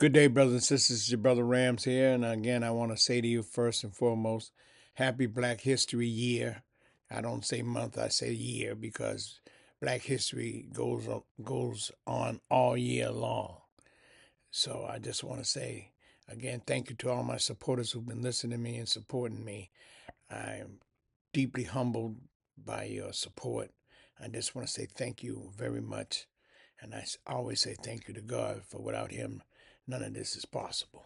Good day, brothers and sisters. It's your brother Rams here. And again, I want to say to you first and foremost, happy Black History Year. I don't say month, I say year because Black History goes on all year long. So I just want to say again, thank you to all my supporters who've been listening to me and supporting me. I'm deeply humbled by your support. I just want to say thank you very much. And I always say thank you to God, for without Him, none of this is possible.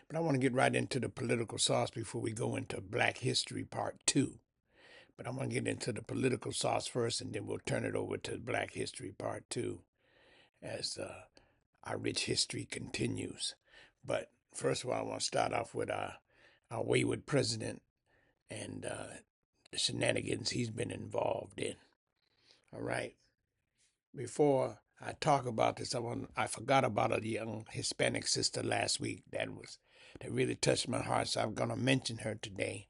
But I want to get right into the political sauce before we go into Black History Part 2. But I want to get into the political sauce first, and then we'll turn it over to Black History Part 2 as our rich history continues. But first of all, I want to start off with our wayward president and the shenanigans he's been involved in. All right. Before I talk about this, I forgot about a young Hispanic sister last week that really touched my heart. So I'm gonna mention her today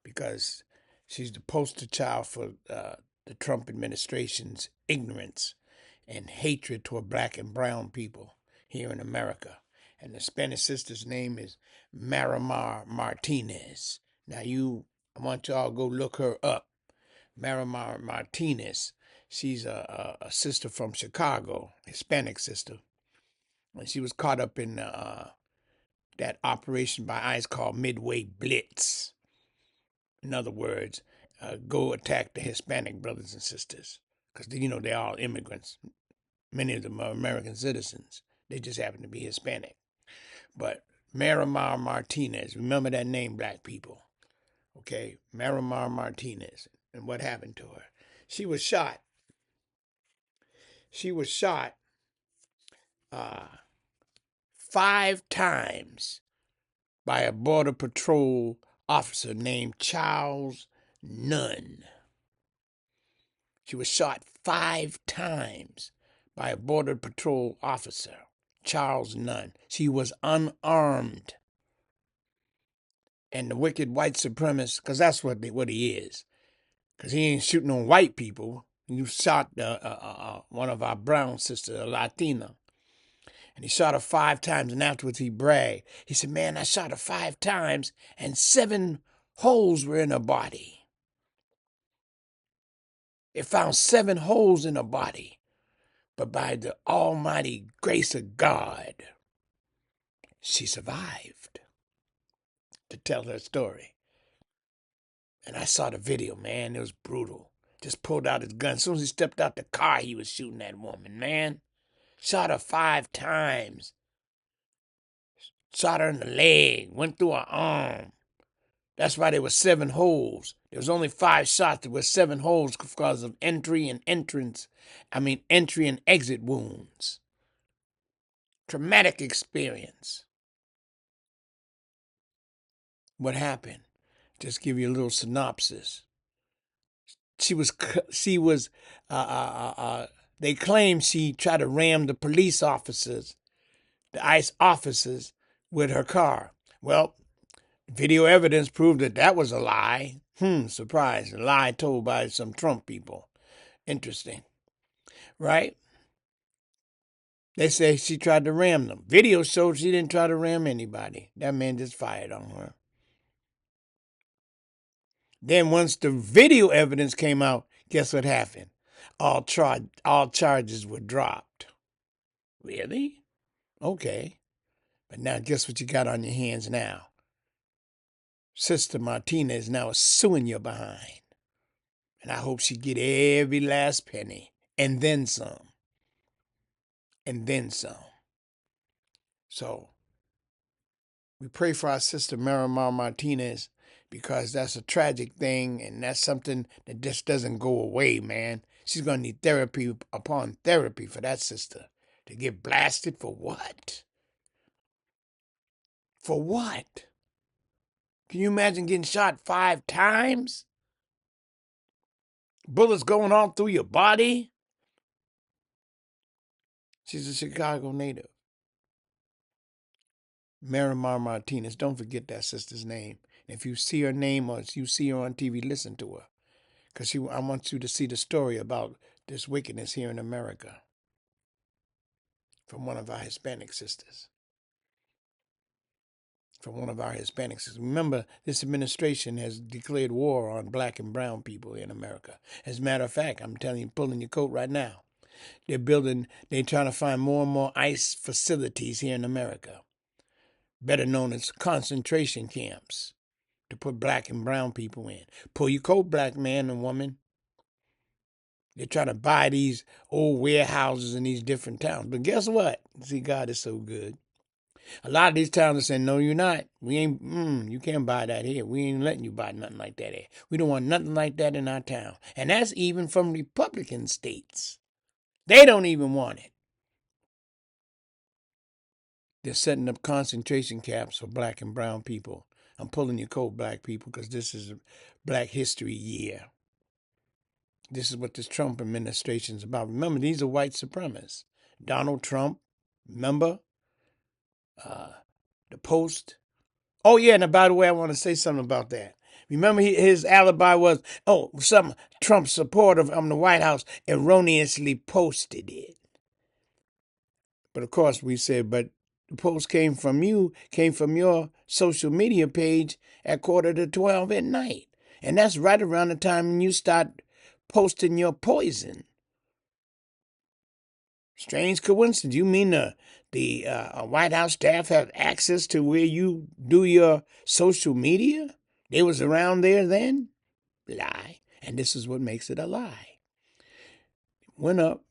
because she's the poster child for the Trump administration's ignorance and hatred toward black and brown people here in America. And the Spanish sister's name is Marimar Martinez. Now I want y'all to go look her up. Marimar Martinez. She's a sister from Chicago, Hispanic sister. And she was caught up in that operation by ICE called Midway Blitz. In other words, go attack the Hispanic brothers and sisters. Because, they're all immigrants. Many of them are American citizens. They just happen to be Hispanic. But Marimar Martinez, remember that name, black people. Okay, Marimar Martinez. And what happened to her? She was shot. She was shot uh, 5 times by a Border Patrol officer named Charles Nunn. She was shot 5 times by a Border Patrol officer, Charles Nunn. She was unarmed. And the wicked white supremacist, because that's what he is, because he ain't shooting on white people. You shot one of our brown sisters, a Latina. And he shot her 5 times, and afterwards he bragged. He said, man, I shot her 5 times, and 7 holes were in her body. It found 7 holes in her body. But by the almighty grace of God, she survived to tell her story. And I saw the video, man. It was brutal. Just pulled out his gun. As soon as he stepped out the car, he was shooting that woman, man. Shot her 5 times. Shot her in the leg. Went through her arm. That's why there were 7 holes. There was only 5 shots. There were 7 holes because of entry and exit wounds. Traumatic experience. What happened? Just give you a little synopsis. They claim she tried to ram the police officers, the ICE officers, with her car. Well, video evidence proved that was a lie. Surprise. A lie told by some Trump people. Interesting. Right? They say she tried to ram them. Video showed she didn't try to ram anybody. That man just fired on her. Then once the video evidence came out, guess what happened? All charges were dropped. Really? Okay. But now guess what you got on your hands now? Sister Martinez now is suing you behind. And I hope she get every last penny. And then some. And then some. So we pray for our sister Marimar Martinez because that's a tragic thing and that's something that just doesn't go away, man. She's going to need therapy upon therapy for that sister to get blasted for what? For what? Can you imagine getting shot 5 times? Bullets going all through your body? She's a Chicago native. Marimar Martinez. Don't forget that sister's name. If you see her name or if you see her on TV, listen to her. Because I want you to see the story about this wickedness here in America. from one of our Hispanic sisters. From one of our Hispanic sisters. Remember, this administration has declared war on black and brown people in America. As a matter of fact, I'm telling you, pulling your coat right now. They're trying to find more and more ICE facilities here in America, better known as concentration camps, to put black and brown people in. Pull your coat, black man and woman. They're trying to buy these old warehouses in these different towns. But guess what? See, God is so good. A lot of these towns are saying, no, you're not. We ain't, you can't buy that here. We ain't letting you buy nothing like that here. We don't want nothing like that in our town. And that's even from Republican states. They don't even want it. They're setting up concentration camps for black and brown people. I'm pulling your coat, black people, because this is Black History Year. This is what this Trump administration is about. Remember, these are white supremacists. Donald Trump, remember? The Post. Oh, yeah, and by the way, I want to say something about that. Remember, his alibi was, some Trump supporter from the White House erroneously posted it. But of course, we said, but the post came from your social media page at 11:45 at night. And that's right around the time when you start posting your poison. Strange coincidence. You mean the White House staff have access to where you do your social media? They was around there then? Lie. And this is what makes it a lie. Went up.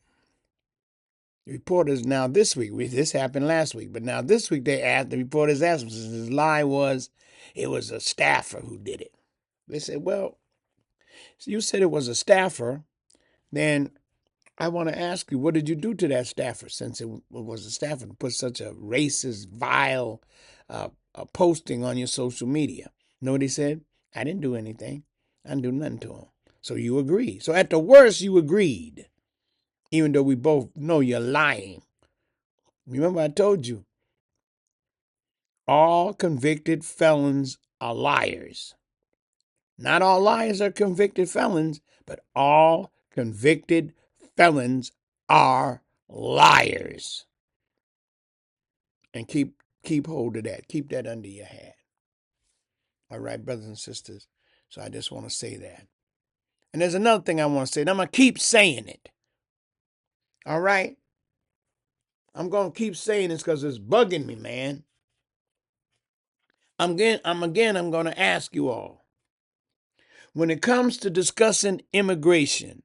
The reporters now this week, this happened last week, but now this week they asked, the reporters asked him, his lie was it was a staffer who did it. They said, well, you said it was a staffer, then I want to ask you, what did you do to that staffer since it was a staffer to put such a racist, vile posting on your social media? You know what he said? I didn't do anything. I didn't do nothing to him. So you agree. So at the worst, you agreed, even though we both know you're lying. Remember I told you, all convicted felons are liars. Not all liars are convicted felons, but all convicted felons are liars. And keep hold of that. Keep that under your hat. All right, brothers and sisters. So I just want to say that. And there's another thing I want to say, and I'm going to keep saying it. All right? I'm going to keep saying this because it's bugging me, man. I'm going to ask you all. When it comes to discussing immigration,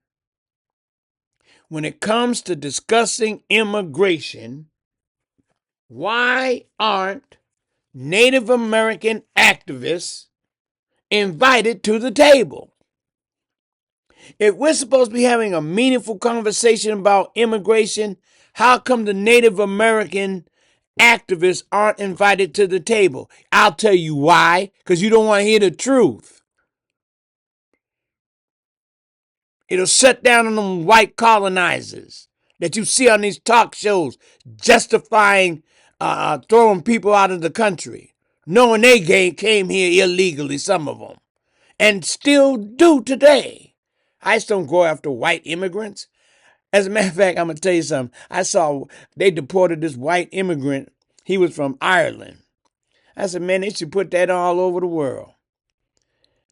why aren't Native American activists invited to the table? If we're supposed to be having a meaningful conversation about immigration, how come the Native American activists aren't invited to the table? I'll tell you why, because you don't want to hear the truth. It'll shut down on them white colonizers that you see on these talk shows justifying throwing people out of the country, knowing they came here illegally, some of them, and still do today. I just don't go after white immigrants. As a matter of fact, I'm going to tell you something. I saw they deported this white immigrant. He was from Ireland. I said, man, they should put that all over the world.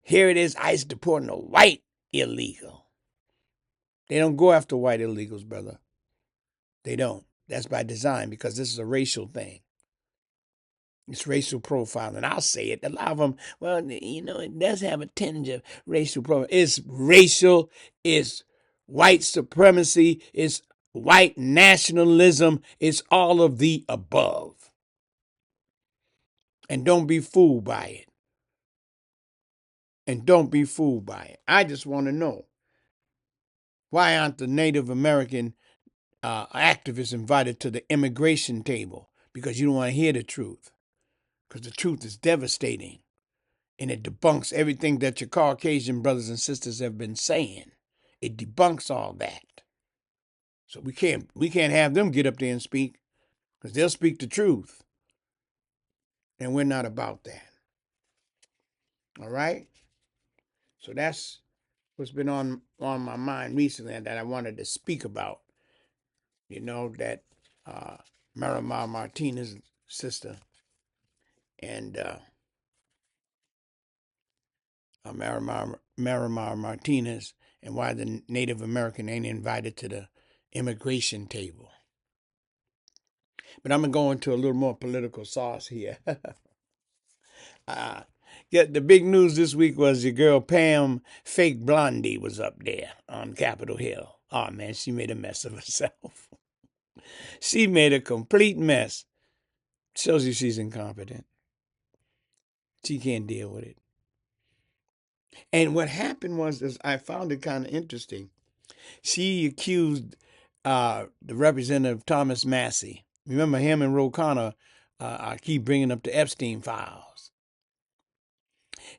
Here it is, ICE deporting a white illegal. They don't go after white illegals, brother. They don't. That's by design because this is a racial thing. It's racial profiling. I'll say it. A lot of them, well, it does have a tinge of racial profiling. It's racial. It's white supremacy. It's white nationalism. It's all of the above. And don't be fooled by it. I just want to know, why aren't the Native American activists invited to the immigration table? Because you don't want to hear the truth. Because the truth is devastating. And it debunks everything that your Caucasian brothers and sisters have been saying. It debunks all that. So we can't have them get up there and speak, because they'll speak the truth. And we're not about that. All right? So that's what's been on my mind recently that I wanted to speak about. That Marimar Martinez's sister, and Marimar Martinez, and why the Native American ain't invited to the immigration table. But I'm going to go into a little more political sauce here. Yeah, the big news this week was your girl Pam, fake Blondie, was up there on Capitol Hill. Oh, man, she made a mess of herself. She made a complete mess. Shows you she's incompetent. She can't deal with it. And what happened was, is I found it kind of interesting. She accused the representative Thomas Massey. Remember him and Ro Khanna, I keep bringing up the Epstein files.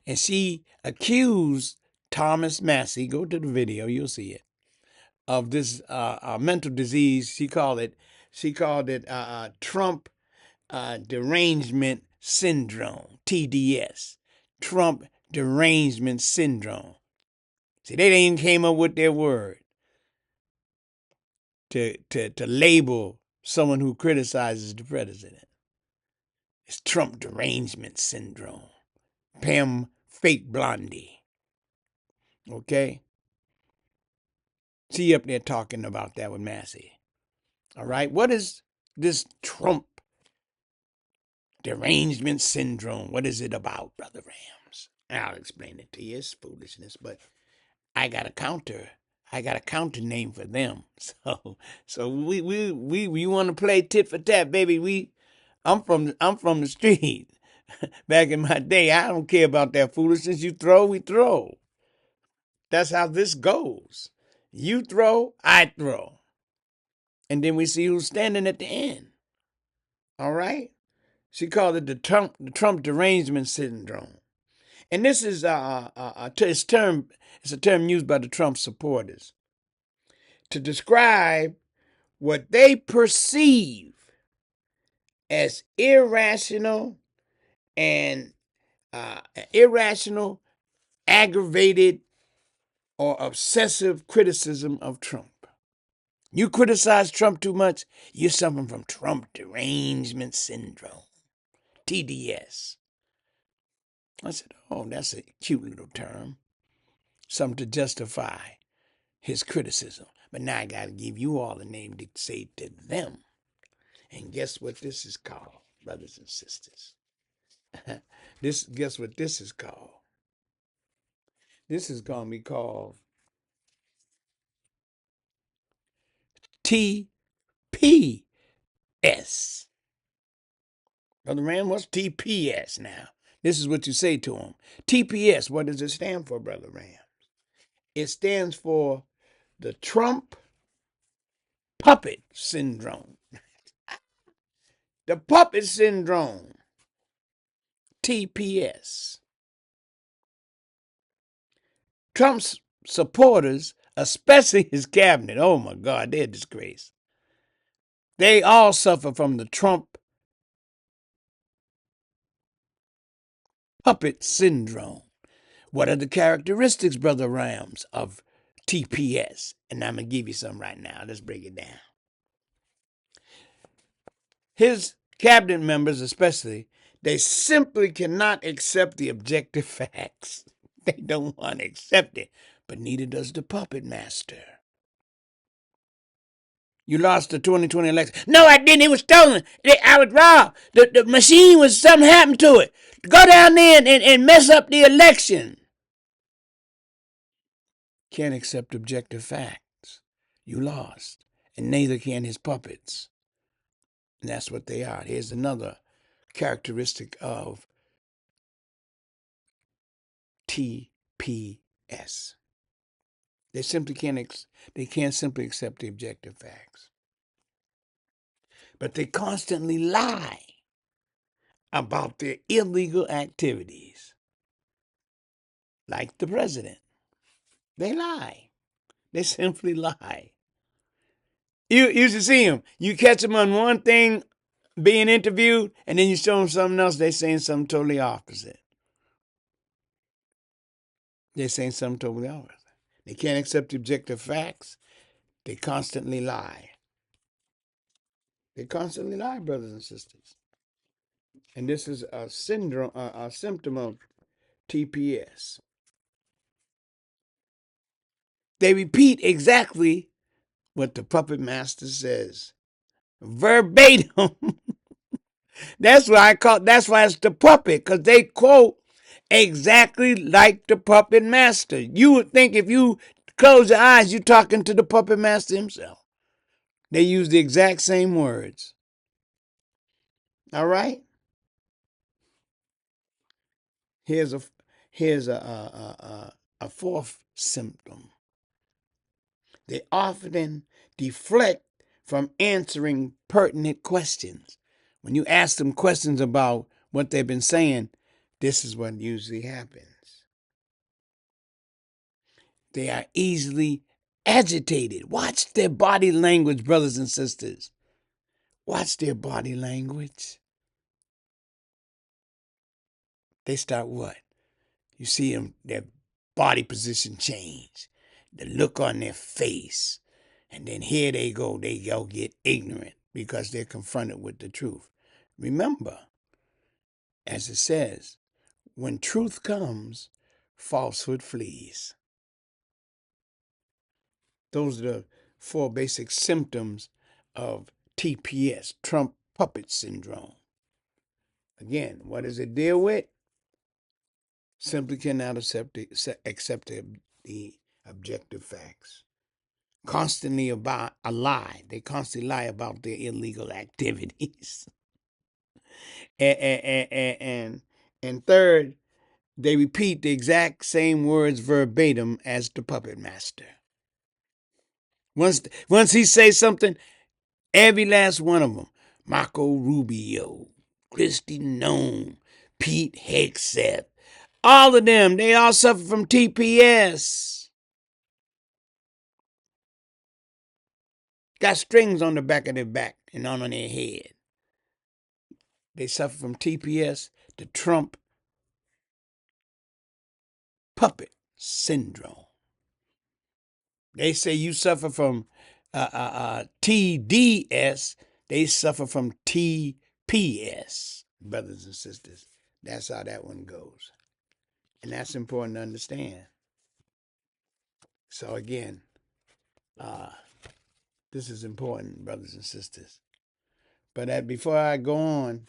And she accused Thomas Massey, go to the video, you'll see it, of this mental disease. She called it Trump derangement syndrome, TDS, Trump derangement syndrome. See, they ain't came up with their word to label someone who criticizes the president. It's Trump derangement syndrome. Pam fake Blondie. Okay? She up there talking about that with Massey. All right? What is this Trump derangement syndrome? What is it about, Brother Rams? I'll explain it to you. It's foolishness, but I got a counter name for them. So we want to play tit for tat, baby. I'm from the street. Back in my day, I don't care about that foolishness. You throw, we throw. That's how this goes. You throw, I throw. And then we see who's standing at the end. All right? She called it the Trump derangement syndrome. And this is it's a term used by the Trump supporters to describe what they perceive as irrational and aggravated, or obsessive criticism of Trump. You criticize Trump too much, you're suffering from Trump derangement syndrome, TDS. I said, oh, that's a cute little term. Something to justify his criticism. But now I got to give you all a name to say to them. And guess what this is called, brothers and sisters? Guess what this is called? This is going to be called TPS. Brother Ram, what's TPS now? This is what you say to him. TPS, what does it stand for, Brother Ram? It stands for the Trump puppet syndrome. The puppet syndrome. TPS. Trump's supporters, especially his cabinet, oh my God, they're a disgrace. They all suffer from the Trump puppet syndrome. What are the characteristics, Brother Rams, of TPS? And I'm going to give you some right now. Let's break it down. His cabinet members, especially, they simply cannot accept the objective facts. They don't want to accept it, but neither does the puppet master. You lost the 2020 election. No, I didn't. It was stolen. I was robbed. The machine was, something happened to it. Go down there and mess up the election. Can't accept objective facts. You lost. And neither can his puppets. And that's what they are. Here's another characteristic of TPS. They simply can't simply accept the objective facts. But they constantly lie about their illegal activities. Like the president. They lie. They simply lie. You should see them. You catch them on one thing being interviewed, and then you show them something else, they're saying something totally opposite. They're saying something totally opposite. They can't accept the objective facts. They constantly lie. They constantly lie, brothers and sisters. And this is a syndrome, a symptom of TPS. They repeat exactly what the puppet master says, verbatim. That's why it's the puppet, because they quote exactly like the puppet master. You would think if you close your eyes, you're talking to the puppet master himself. They use the exact same words. All right? Here's a fourth symptom. They often deflect from answering pertinent questions. When you ask them questions about what they've been saying, this is what usually happens. They are easily agitated. Watch their body language, brothers and sisters. Watch their body language. They start what? You see them, their body position change, the look on their face. And then here they go get ignorant because they're confronted with the truth. Remember, as it says, when truth comes, falsehood flees. Those are the four basic symptoms of TPS, Trump Puppet Syndrome. Again, what does it deal with? Simply cannot accept the objective facts. Constantly about a lie. They constantly lie about their illegal activities. And third, they repeat the exact same words verbatim as the puppet master. Once he says something, every last one of them, Marco Rubio, Christy Nome, Pete Hegseth, all of them, they all suffer from TPS. Got strings on the back of their back and on their head. They suffer from TPS, the Trump Puppet Syndrome. They say you suffer from TDS. They suffer from TPS, brothers and sisters. That's how that one goes. And that's important to understand. So again, this is important, brothers and sisters. But before I go on,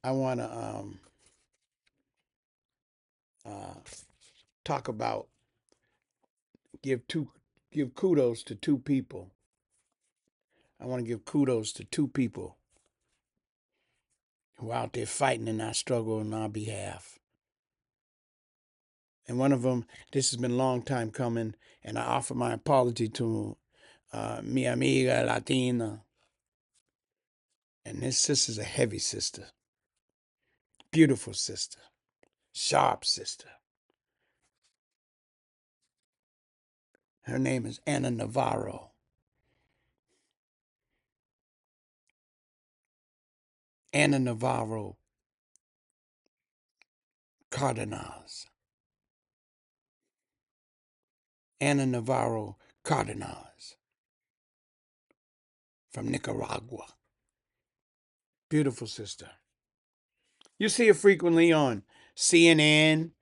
I want to talk about give kudos to two people. I want to give kudos to two people who are out there fighting in our struggle on our behalf. And one of them, this has been a long time coming, and I offer my apology to mi amiga Latina. And this sister's a heavy sister, beautiful sister, sharp sister. Her name is Ana Navarro. Ana Navarro Cardenas. Ana Navarro Cardenas from Nicaragua. Beautiful sister. You see her frequently on CNN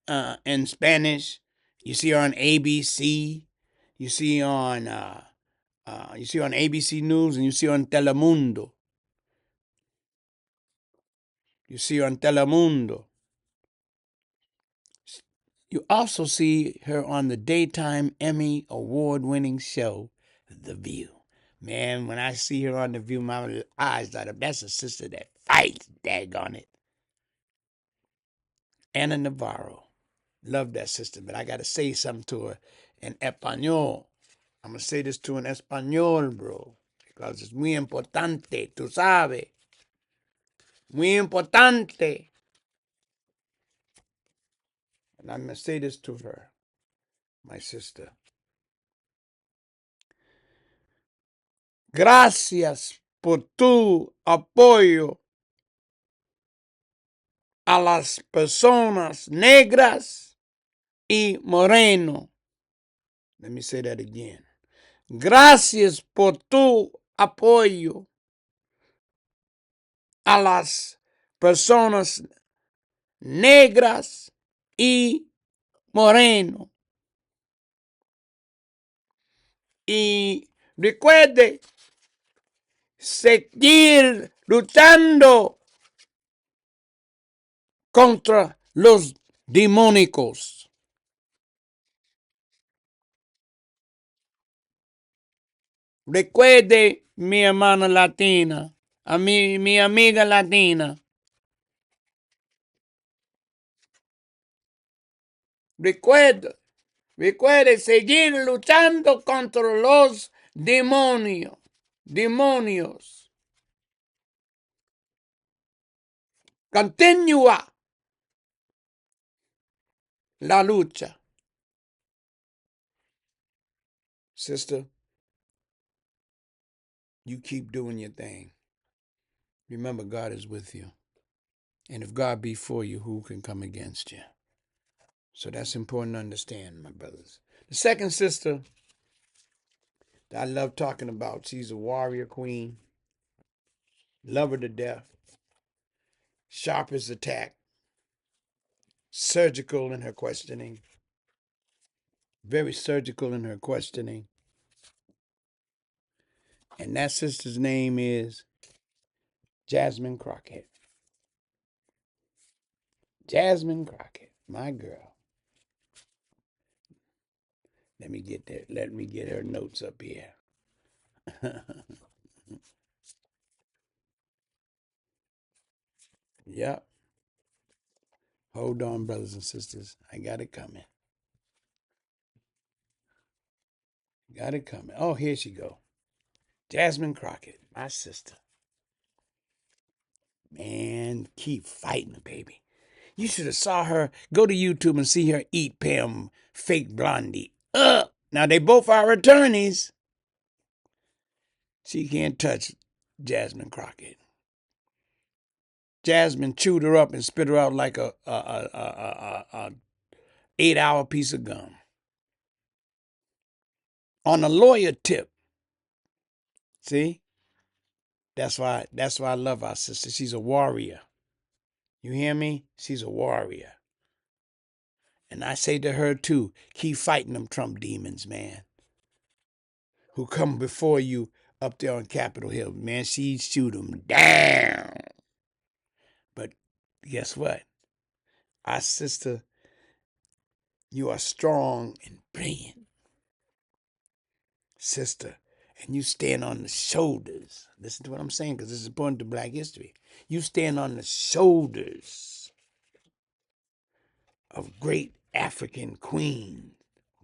in Spanish. You see her on ABC. You see on ABC News, and you see her on Telemundo. You see her on Telemundo. You also see her on the daytime Emmy award-winning show, The View. Man, when I see her on The View, my eyes light up. That's a sister that fights, daggone it. Ana Navarro. Love that sister, but I got to say something to her in Español. I'm going to say this to her in Español, bro, because it's muy importante, tú sabes. Muy importante. And I'm going to say this to her, my sister. Gracias por tu apoyo a las personas negras y moreno. Let me say that again. Gracias por tu apoyo a las personas negras y moreno. Y recuerde seguir luchando contra los demónicos. Recuerde, mi hermana latina, mi amiga latina. Recuerde seguir luchando contra los demonios. Demonios. Continúa la lucha. Sister, you keep doing your thing. Remember, God is with you. And if God be for you, who can come against you? So that's important to understand, my brothers. The second sister that I love talking about, she's a warrior queen. Love her to death. Sharp as attack. Surgical in her questioning. Very surgical in her questioning. And that sister's name is Jasmine Crockett. Jasmine Crockett, my girl. Let me get her notes up here. Yep. Hold on, brothers and sisters. I got it coming. Got it coming. Oh, here she go. Jasmine Crockett, my sister. Man, keep fighting, baby. You should have saw her. Go to YouTube and see her eat Pam fake blondie. Now they both are attorneys. She can't touch Jasmine Crockett. Jasmine chewed her up and spit her out like a 8-hour piece of gum. On a lawyer tip. See? That's why I love our sister. She's a warrior. You hear me? She's a warrior. And I say to her too, keep fighting them Trump demons, man. Who come before you up there on Capitol Hill. Man, she'd shoot them down. But guess what? Our sister, you are strong and brilliant. Sister, and you stand on the shoulders. Listen to what I'm saying, because this is important to Black history. You stand on the shoulders of great African queen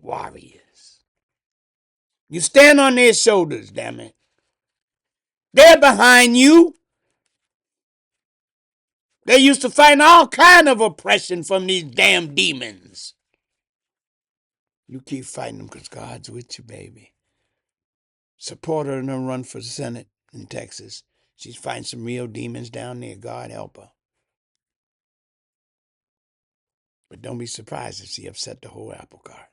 warriors. You stand on their shoulders, damn it. They're behind you. They used to fight all kind of oppression from these damn demons. You keep fighting them because God's with you, baby. Support her in her run for Senate in Texas. She's fighting some real demons down there. God help her. But don't be surprised if she upset the whole apple cart.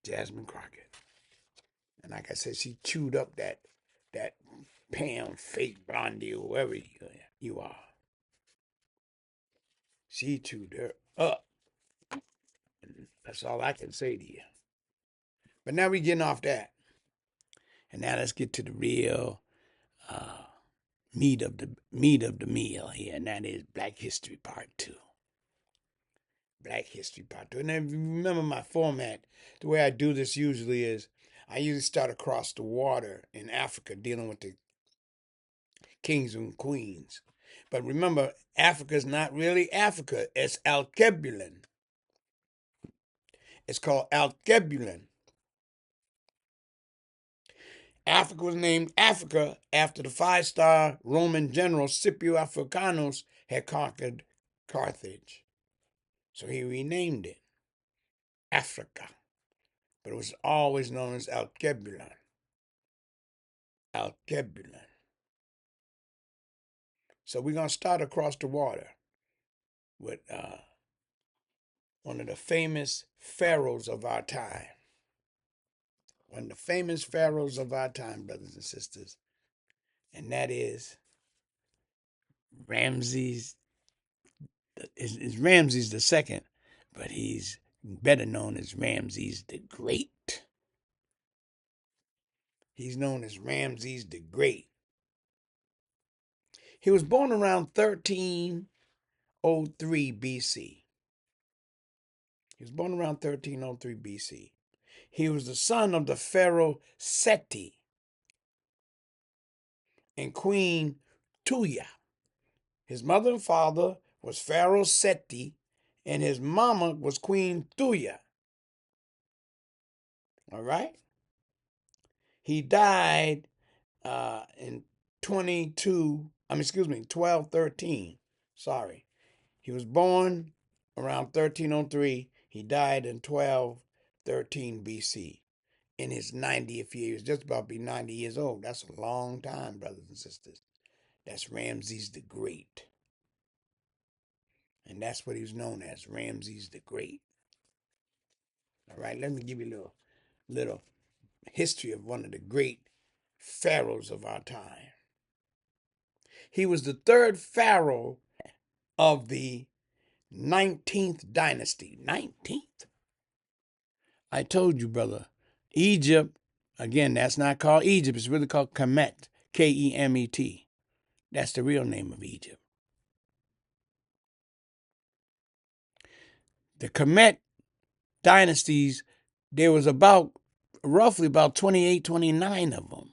Jasmine Crockett. And like I said, she chewed up that Pam fake blondie or whoever you are. She chewed her up. And that's all I can say to you. But now we're getting off that. And now let's get to the real meat of the meal here, and that is Black History Part 2. Black History Part 2. And then remember my format. The way I do this usually is I usually start across the water in Africa dealing with the kings and queens. But remember, Africa is not really Africa. It's Alkebulan. It's called Alkebulan. Africa was named Africa after the 5-star Roman general Scipio Africanus had conquered Carthage. So he renamed it Africa. But it was always known as Alkebulan. Alkebulan. So we're going to start across the water with one of the famous pharaohs of our time. one of the famous pharaohs of our time, brothers and sisters, and that is Ramses. Is Ramses the second, but he's better known as Ramses the Great. He's known as Ramses the Great. He was born around 1303 BC. He was born around 1303 BC. He was the son of the Pharaoh Seti and Queen Tuya. His mother and father was Pharaoh Seti, and his mama was Queen Tuya. All right? He died in 1213. Sorry. He was born around 1303. He died in 1213 BC. In his 90th year. He was just about to be 90 years old. That's a long time, brothers and sisters. That's Ramses the Great. And that's what he was known as, Ramses the Great. All right, let me give you a little history of one of the great pharaohs of our time. He was the third pharaoh of the 19th dynasty. 19th? I told you, brother. Egypt, again, that's not called Egypt. It's really called Kemet. Kemet. That's the real name of Egypt. The Kemet dynasties, there was roughly about 28, 29 of them.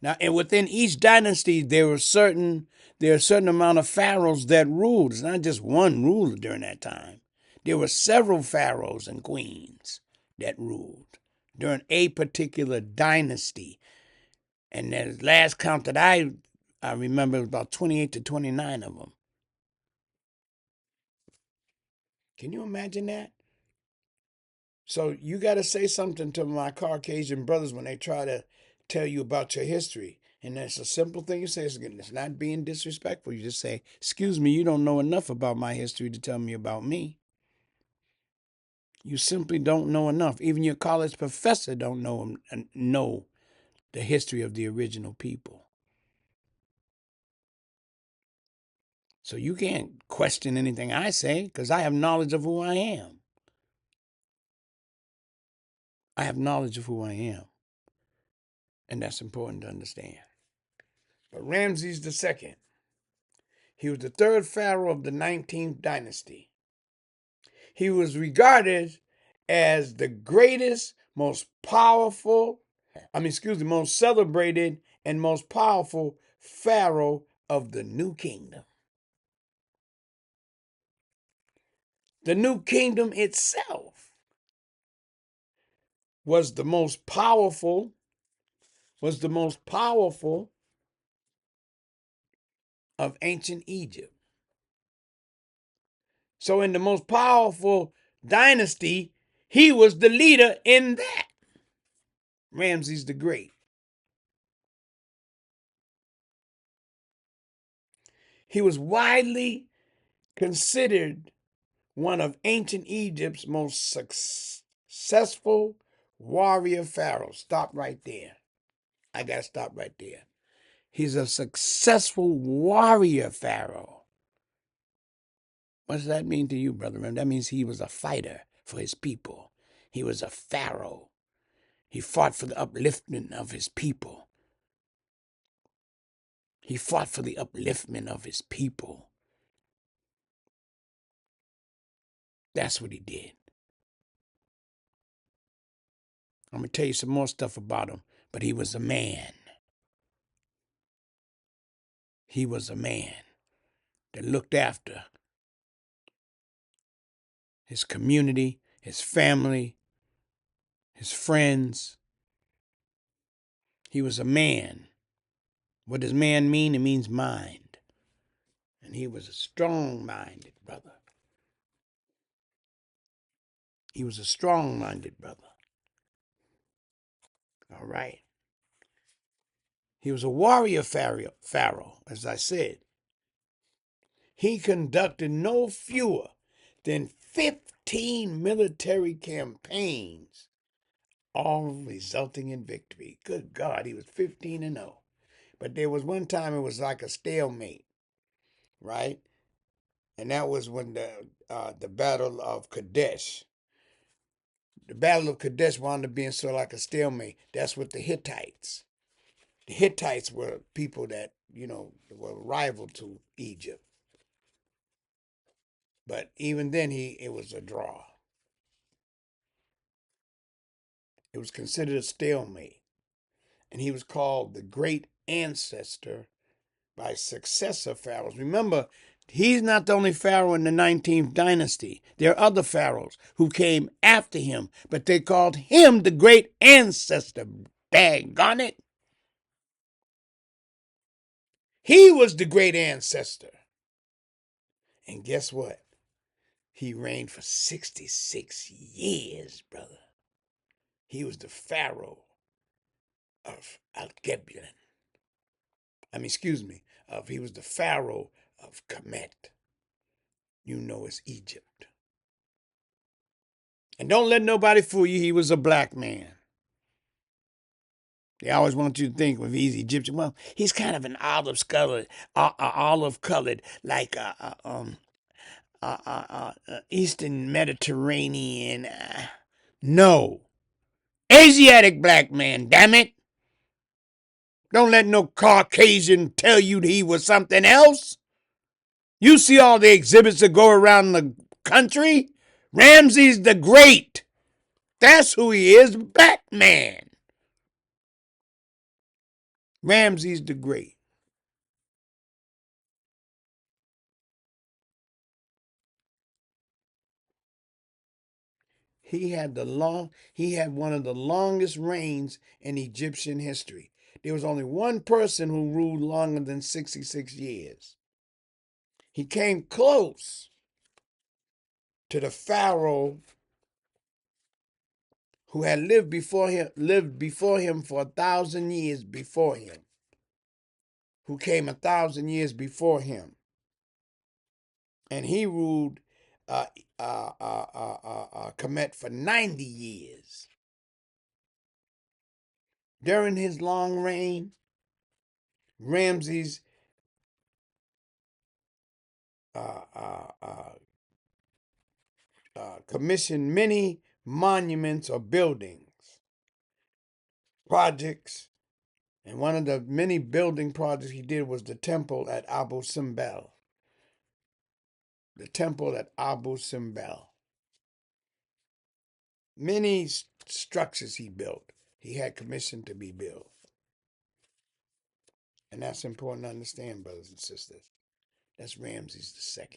Now, and within each dynasty, there are a certain amount of pharaohs that ruled. It's not just one ruler during that time. There were several pharaohs and queens that ruled during a particular dynasty. And the last count that I remember was about 28 to 29 of them. Can you imagine that? So you got to say something to my Caucasian brothers when they try to tell you about your history. And that's a simple thing you say. It's not being disrespectful. You just say, excuse me, you don't know enough about my history to tell me about me. You simply don't know enough. Even your college professor don't know the history of the original people. So you can't question anything I say because I have knowledge of who I am. I have knowledge of who I am. And that's important to understand. But Ramses II, he was the third pharaoh of the 19th dynasty. He was regarded as the greatest, most celebrated and most powerful pharaoh of the New Kingdom. The New Kingdom itself was the most powerful of ancient Egypt. So in the most powerful dynasty, he was the leader in that. Ramses the Great. He was widely considered one of ancient Egypt's most successful warrior pharaohs. Stop right there. I got to stop right there. He's a successful warrior pharaoh. What does that mean to you, brother? That means he was a fighter for his people. He was a pharaoh. He fought for the upliftment of his people. He fought for the upliftment of his people. That's what he did. I'm going to tell you some more stuff about him, but he was a man. He was a man that looked after his community, his family, his friends. He was a man. What does man mean? It means mind. And he was a strong-minded brother. He was a strong-minded brother. All right. He was a warrior pharaoh, as I said. He conducted no fewer than 15 military campaigns all resulting in victory. Good God, he was 15-0. But there was one time it was like a stalemate, right? And that was when the Battle of Kadesh. The Battle of Kadesh wound up being sort of like a stalemate. That's with the Hittites. The Hittites were people that, were rival to Egypt. But even then, it was a draw. It was considered a stalemate. And he was called the great ancestor by successor pharaohs. Remember, he's not the only pharaoh in the 19th dynasty. There are other pharaohs who came after him, but they called him the great ancestor. Daggone it. He was the great ancestor. And guess what? He reigned for 66 years, brother. He was the pharaoh of Al-Geblan. He was the pharaoh of Kemet. It's Egypt. And don't let nobody fool you, he was a black man. They always want you to think when he's Egyptian. Well, he's kind of an olive colored, like Eastern Mediterranean. No, Asiatic black man. Damn it! Don't let no Caucasian tell you that he was something else. You see all the exhibits that go around the country. Ramses the Great. That's who he is, Batman. Ramses the Great. He had one of the longest reigns in Egyptian history. There was only one person who ruled longer than 66 years. He came close to the pharaoh who had lived before him for 1,000 years before him, who came 1,000 years before him. And he ruled Kemet for 90 years. During his long reign, Ramses commissioned many monuments or buildings, projects, and one of the many building projects he did was the temple at Abu Simbel. The temple at Abu Simbel. Many structures he built, he had commissioned to be built. And that's important to understand, brothers and sisters. That's Ramses II.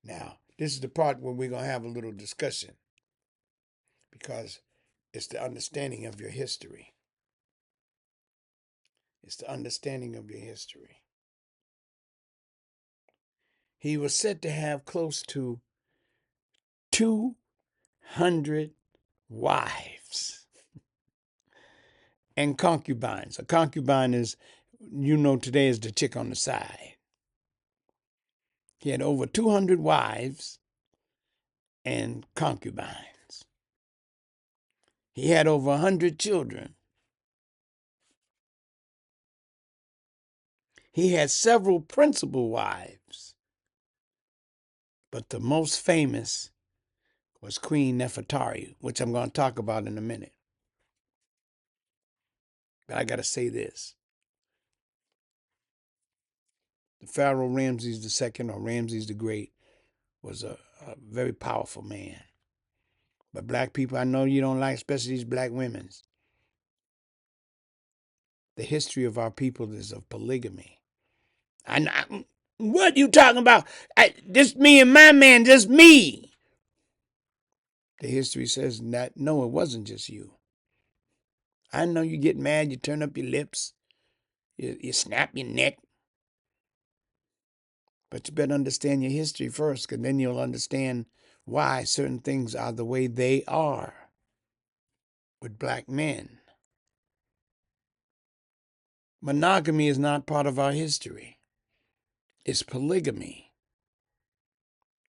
Now, this is the part where we're going to have a little discussion because it's the understanding of your history. It's the understanding of your history. He was said to have close to 200 wives and concubines. A concubine is, today is the chick on the side. He had over 200 wives and concubines. He had over 100 children. He had several principal wives, but the most famous was Queen Nefertari, which I'm going to talk about in a minute. But I got to say this. The Pharaoh Ramses II, or Ramses the Great, was a very powerful man. But black people, I know you don't like, especially these black women. The history of our people is of polygamy. What you talking about? Just me and my man, just me. The history says that, no, it wasn't just you. I know you get mad, you turn up your lips, you snap your neck. But you better understand your history first, because then you'll understand why certain things are the way they are with black men. Monogamy is not part of our history. is polygamy.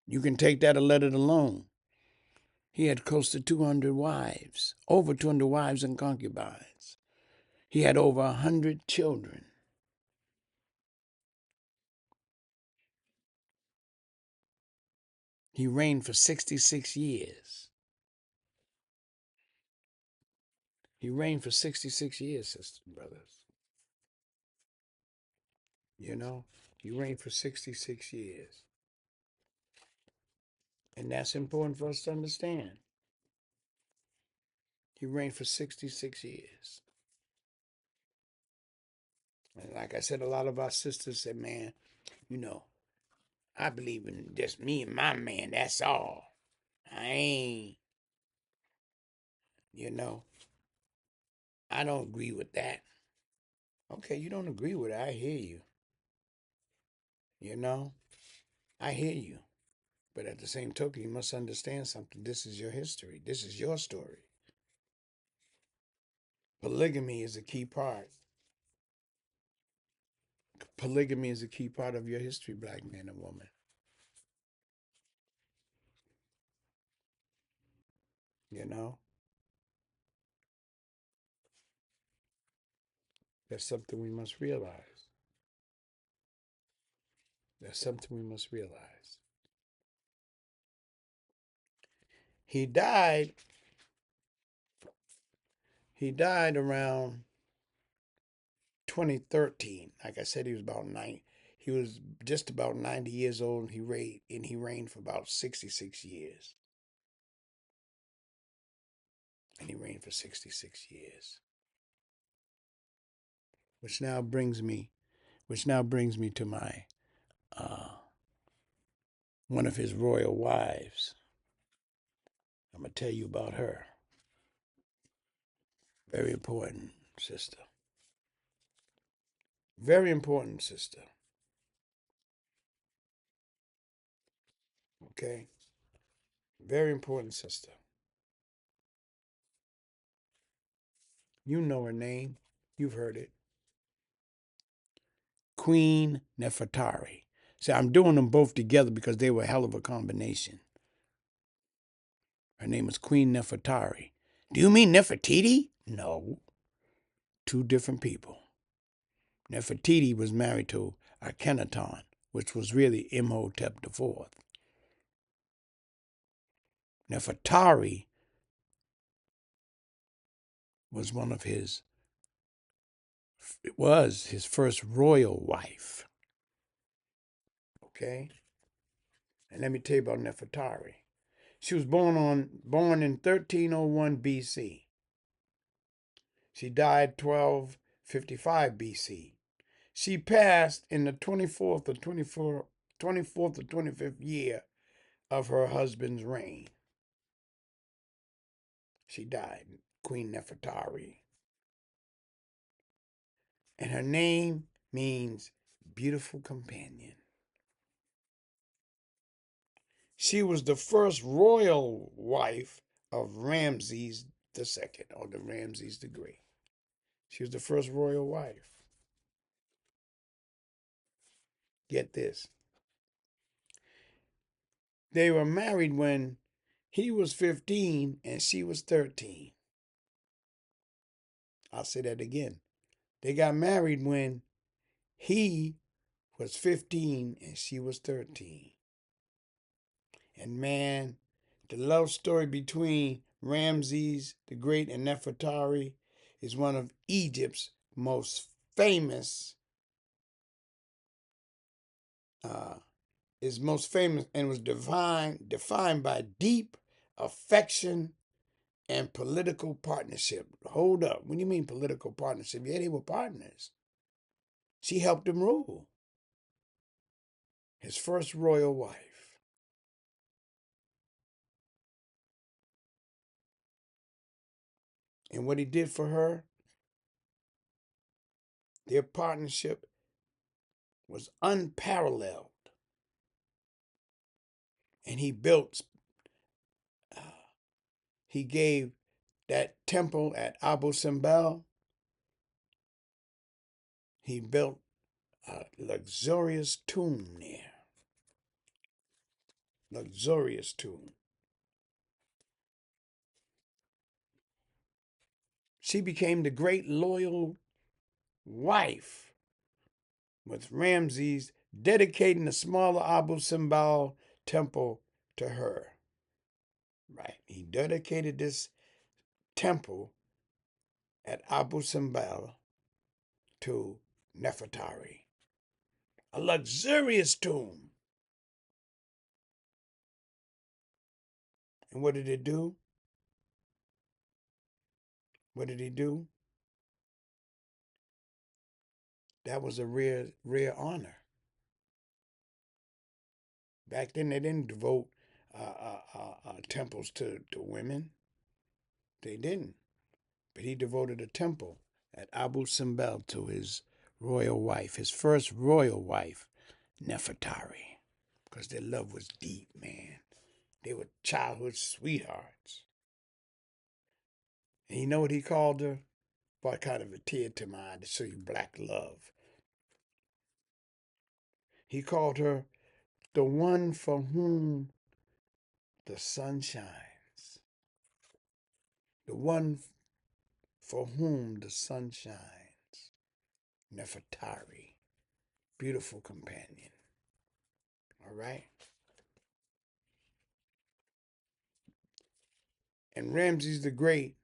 You can take that or let it alone. He had close to 200 wives, over 200 wives and concubines. He had over 100 children. He reigned for 66 years. He reigned for 66 years, sisters and brothers. You know, he reigned for 66 years. And that's important for us to understand. He reigned for 66 years. And like I said, a lot of our sisters said, man, you know, I believe in just me and my man, that's all. I ain't, you know, I don't agree with that. Okay, you don't agree with it. I hear you. You know, I hear you. But at the same token, you must understand something. This is your history. This is your story. Polygamy is a key part. Polygamy is a key part of your history, black man and woman. You know, that's something we must realize. That's something we must realize. He died. He died around 2013. Like I said, he was about 9. He was just about 90 years old. He reigned for about 66 years. And he reigned for 66 years. Which now brings me to my one of his royal wives. I'm gonna tell you about her. Very important, sister. Very important, sister. Okay? Very important, sister. You know her name. You've heard it. Queen Nefertari. See, I'm doing them both together because they were a hell of a combination. Her name is Queen Nefertari. Do you mean Nefertiti? No. Two different people. Nefertiti was married to Akhenaton, which was really Imhotep IV. Nefertari was his first royal wife. Okay? And let me tell you about Nefertari. She was born in 1301 BC. She died 1255 BC. She passed in the 24th or 25th year of her husband's reign. She died, Queen Nefertari. And her name means beautiful companion. She was the first royal wife of Ramses II, or the Ramses the Great. She was the first royal wife. Get this. They were married when he was 15 and she was 13. I'll say that again. They got married when he was 15 and she was 13. And man, the love story between Ramses the Great and Nefertari is one of Egypt's most famous, and was defined by deep affection and political partnership. Hold up. When you mean political partnership, yeah, they were partners. She helped him rule. His first royal wife. And what he did for her, their partnership was unparalleled. And he gave that temple at Abu Simbel, he built a luxurious tomb there. Luxurious tomb. She became the great loyal wife, with Ramses dedicating the smaller Abu Simbel temple to her. Right. He dedicated this temple at Abu Simbel to Nefertari. A luxurious tomb. And what did it do? What did he do? That was a rare honor. Back then, they didn't devote temples to women. They didn't. But he devoted a temple at Abu Simbel to his royal wife, his first royal wife, Nefertari, because their love was deep, man. They were childhood sweethearts. And you know what he called her? Brought kind of a tear to my eye to show you black love. He called her the one for whom the sun shines. The one for whom the sun shines. Nefertari. Beautiful companion. All right? And Ramses the Great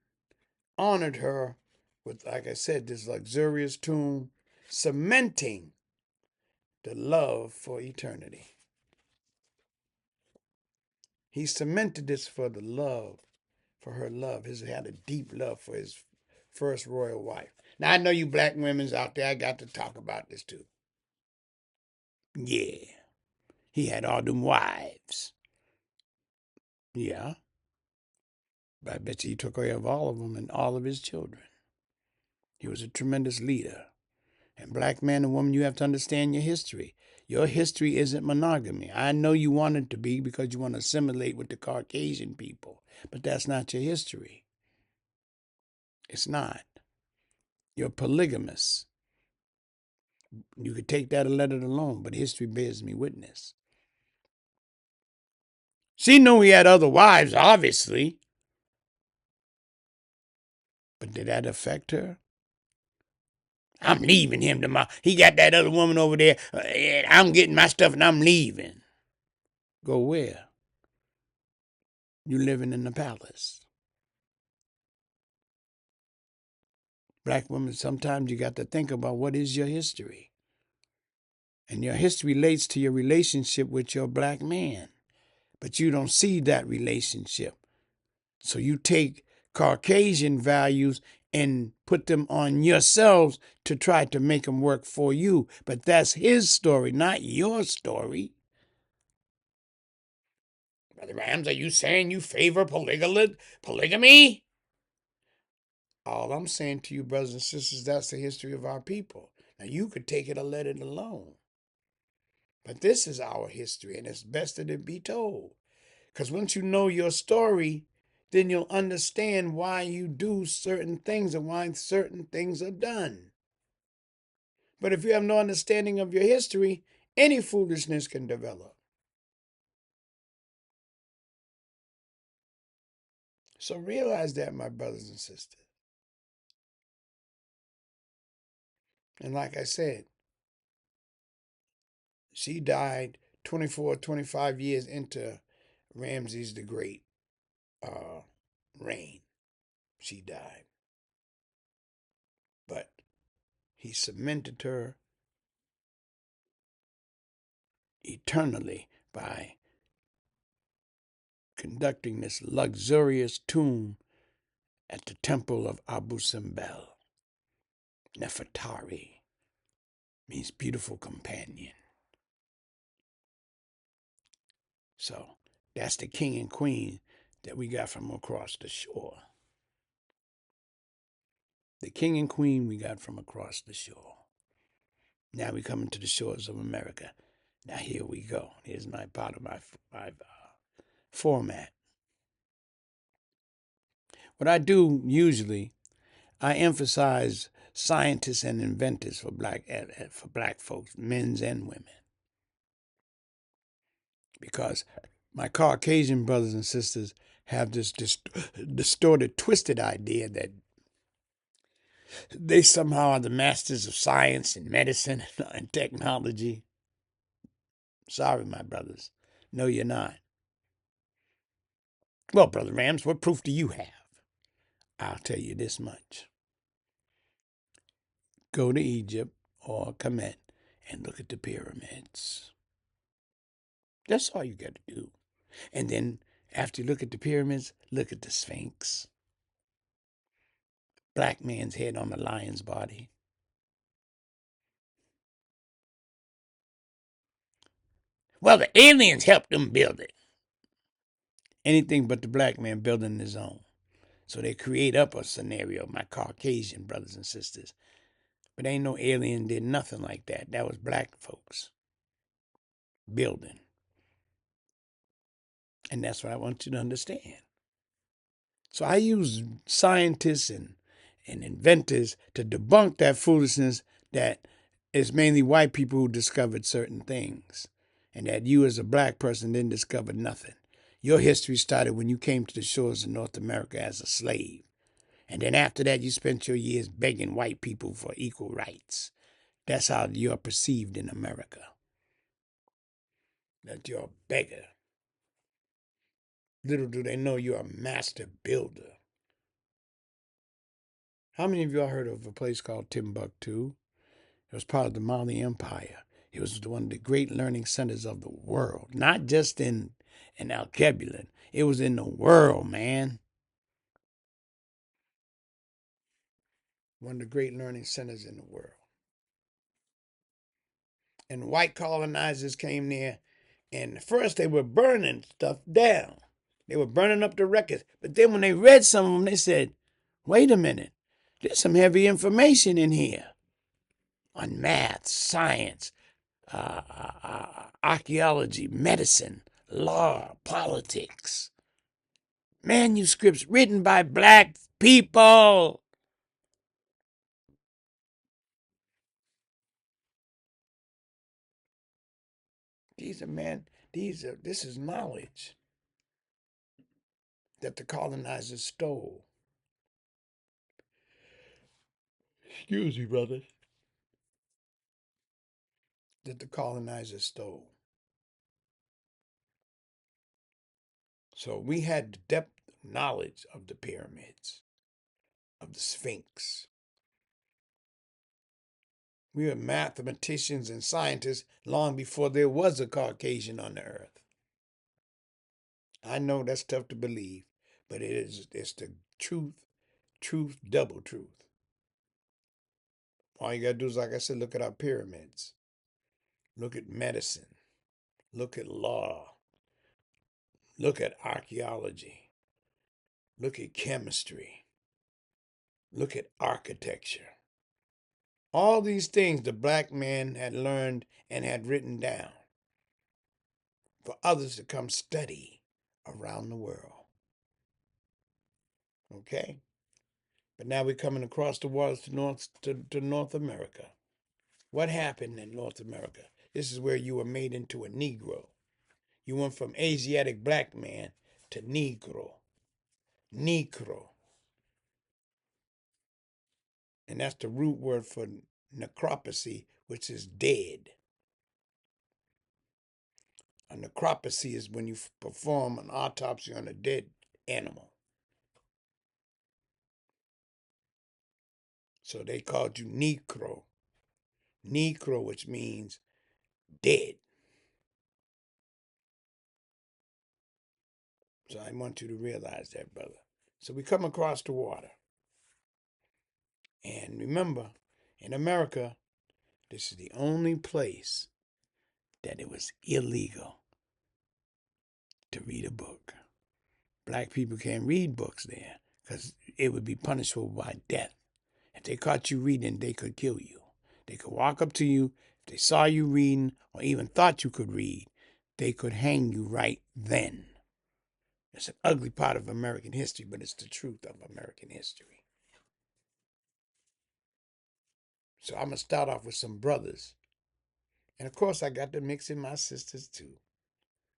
honored her with, like I said, this luxurious tomb, cementing the love for eternity. He cemented this for the love, for her love. He had a deep love for his first royal wife. Now, I know you black women's out there, I got to talk about this too. Yeah, he had all them wives. Yeah, but I bet you he took care of all of them and all of his children. He was a tremendous leader. And black man and woman, you have to understand your history. Your history isn't monogamy. I know you want it to be because you want to assimilate with the Caucasian people, but that's not your history. It's not. You're polygamous. You could take that or let it alone, but history bears me witness. She knew he had other wives, obviously. But did that affect her? I'm leaving him tomorrow. He got that other woman over there. I'm getting my stuff and I'm leaving. Go where? You living in the palace. Black women, sometimes you got to think about what is your history. And your history relates to your relationship with your black man. But you don't see that relationship. So you take Caucasian values and put them on yourselves to try to make them work for you. But that's his story, not your story. Brother Rams, are you saying you favor polygamy? All I'm saying to you, brothers and sisters, that's the history of our people. Now, you could take it or let it alone. But this is our history, and it's best that it be told. Because once you know your story, then you'll understand why you do certain things and why certain things are done. But if you have no understanding of your history, any foolishness can develop. So realize that, my brothers and sisters. And like I said, she died 24, 25 years into Ramses the Great reign. She died. But he cemented her eternally by conducting this luxurious tomb at the temple of Abu Simbel. Nefertari means beautiful companion. So that's the king and queen that we got from across the shore. The king and queen we got from across the shore. Now we coming to the shores of America. Now here we go. Here's my part of my format. What I do usually, I emphasize scientists and inventors for black folks, men's and women. Because my Caucasian brothers and sisters have this distorted, twisted idea that they somehow are the masters of science and medicine and technology. Sorry, my brothers. No, you're not. Well, Brother Rams, what proof do you have? I'll tell you this much. Go to Egypt or Kemet and look at the pyramids. That's all you got to do. And then after you look at the pyramids, look at the Sphinx. Black man's head on the lion's body. Well, the aliens helped them build it. Anything but the black man building his own. So they create up a scenario, my Caucasian brothers and sisters. But ain't no alien did nothing like that. That was black folks building. And that's what I want you to understand. So I use scientists and inventors to debunk that foolishness that it's mainly white people who discovered certain things, and that you as a black person didn't discover nothing. Your history started when you came to the shores of North America as a slave. And then after that, you spent your years begging white people for equal rights. That's how you're perceived in America. That you're a beggar. Little do they know you're a master builder. How many of y'all heard of a place called Timbuktu? It was part of the Mali Empire. It was one of the great learning centers of the world, not just in Alkebulan. It was in the world, man. One of the great learning centers in the world. And white colonizers came there, and first they were burning stuff down. They were burning up the records. But then when they read some of them, they said, wait a minute, there's some heavy information in here on math, science, archaeology, medicine, law, politics. Manuscripts written by black people. This is knowledge that the colonizers stole. Excuse me, brother. That the colonizers stole. So we had the depth of knowledge of the pyramids, of the Sphinx. We were mathematicians and scientists long before there was a Caucasian on the earth. I know that's tough to believe, but it's the truth, double truth. All you gotta do is, like I said, look at our pyramids. Look at medicine. Look at law. Look at archaeology. Look at chemistry. Look at architecture. All these things the black man had learned and had written down for others to come study around the world. Okay? But now we're coming across the waters to North America. What happened in North America? This is where you were made into a Negro. You went from Asiatic black man to Negro. Negro. And that's the root word for necropsy, which is dead. A necropsy is when you perform an autopsy on a dead animal. So they called you Negro. Negro, which means dead. So I want you to realize that, brother. So we come across the water. And remember, in America, this is the only place that it was illegal to read a book. Black people can't read books there because it would be punishable by death. If they caught you reading, they could kill you. They could walk up to you. If they saw you reading or even thought you could read, they could hang you right then. It's an ugly part of American history, but it's the truth of American history. So I'm going to start off with some brothers. And of course, I got to mix in my sisters too.